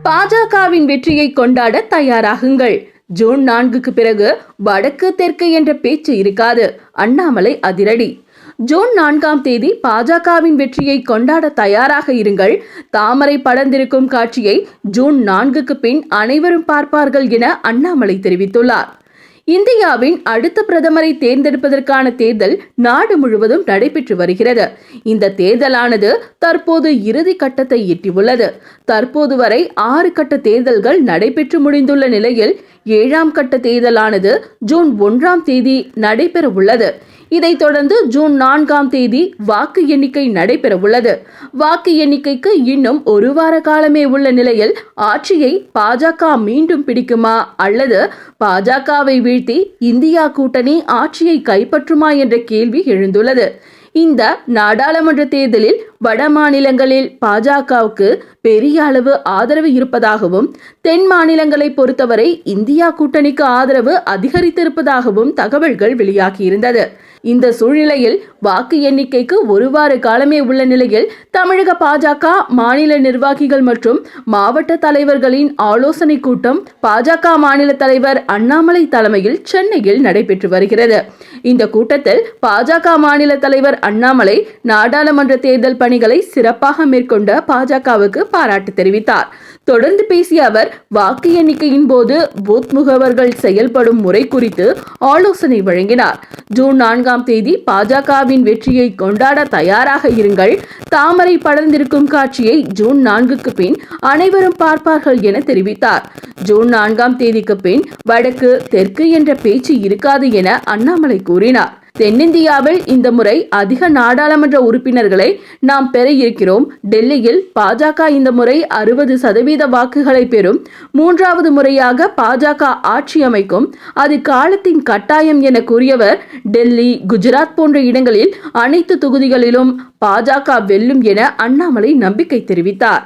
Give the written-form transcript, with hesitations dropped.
பாஜகவின் வெற்றியை கொண்டாட தயாராகுங்கள். ஜூன் 4க்கு பிறகு வடக்கு தெற்கு என்ற பேச்சு இருக்காது. அண்ணாமலை அதிரடி. ஜூன் 4ஆம் தேதி பாஜகவின் வெற்றியை கொண்டாட தயாராக இருங்கள். தாமரை படர்ந்திருக்கும் காட்சியை ஜூன் 4க்கு பின் அனைவரும் பார்ப்பார்கள் என அண்ணாமலை தெரிவித்துள்ளார். இந்தியாவின் அடுத்த பிரதமரை தேர்ந்தெடுப்பதற்கான தேர்தல் நாடு முழுவதும் நடைபெற்று வருகிறது. இந்த தேர்தலானது தற்போது இறுதி கட்டத்தை எட்டியுள்ளது. தற்போது வரை 6 கட்ட தேர்தல்கள் நடைபெற்று முடிந்துள்ள நிலையில் 7ஆம் கட்ட தேர்தலானது ஜூன் 1ஆம் தேதி நடைபெற உள்ளது. இதைத் தொடர்ந்து ஜூன் 4ஆம் தேதி வாக்கு எண்ணிக்கை நடைபெற உள்ளது. வாக்கு எண்ணிக்கைக்கு இன்னும் ஒரு வார காலமே உள்ள நிலையில் ஆட்சியை பாஜக மீண்டும் பிடிக்குமா அல்லது பாஜகவை வீழ்த்தி இந்தியா கூட்டணி ஆட்சியை கைப்பற்றுமா என்ற கேள்வி எழுந்துள்ளது. இந்த நாடாளுமன்ற தேர்தலில் வட மாநிலங்களில் பாஜகவுக்கு பெரிய அளவு ஆதரவு இருப்பதாகவும் தென் மாநிலங்களை பொறுத்தவரை இந்தியா கூட்டணிக்கு ஆதரவு அதிகரித்திருப்பதாகவும் தகவல்கள் வெளியாகியிருந்தது. இந்த சூழ்நிலையில் வாக்கு எண்ணிக்கைக்கு ஒரு வார காலமே உள்ள நிலையில் தமிழக பாஜக மாநில நிர்வாகிகள் மற்றும் மாவட்ட தலைவர்களின் ஆலோசனை கூட்டம் பாஜக மாநில தலைவர் அண்ணாமலை தலைமையில் சென்னையில் நடைபெற்று வருகிறது. இந்த கூட்டத்தில் பாஜக மாநில தலைவர் அண்ணாமலை நாடாளுமன்ற தேர்தல் பணிகளை சிறப்பாக மேற்கொண்ட பாஜகவுக்கு பாராட்டு தெரிவித்தார். தொடர்ந்து பேசிய அவர் வாக்கு எண்ணிக்கையின் போது பூத் முகவர்கள் செயல்படும் முறை குறித்து ஆலோசனை வழங்கினார். ஜூன் 4ஆம் தேதி பாஜகவின் வெற்றியை கொண்டாட தயாராக இருங்கள். தாமரை படர்ந்திருக்கும் காட்சியை ஜூன் 4க்கு பின் அனைவரும் பார்ப்பார்கள் என தெரிவித்தார். ஜூன் 4ஆம் தேதிக்கு பின் வடக்கு தெற்கு என்ற பேச்சு இருக்காது என அண்ணாமலை கூறினார். தென்னிந்தியாவில் இந்த முறை அதிக நாடாளுமன்ற உறுப்பினர்களை நாம் பெற இருக்கிறோம். டெல்லியில் பாஜக இந்த முறை 60% வாக்குகளை பெறும். 3வது முறையாக பாஜக ஆட்சி அமைக்கும். அது காலத்தின் கட்டாயம் என கூறியவர் டெல்லி, குஜராத் போன்ற இடங்களில் அனைத்து தொகுதிகளிலும் பாஜக வெல்லும் என அண்ணாமலை நம்பிக்கை தெரிவித்தார்.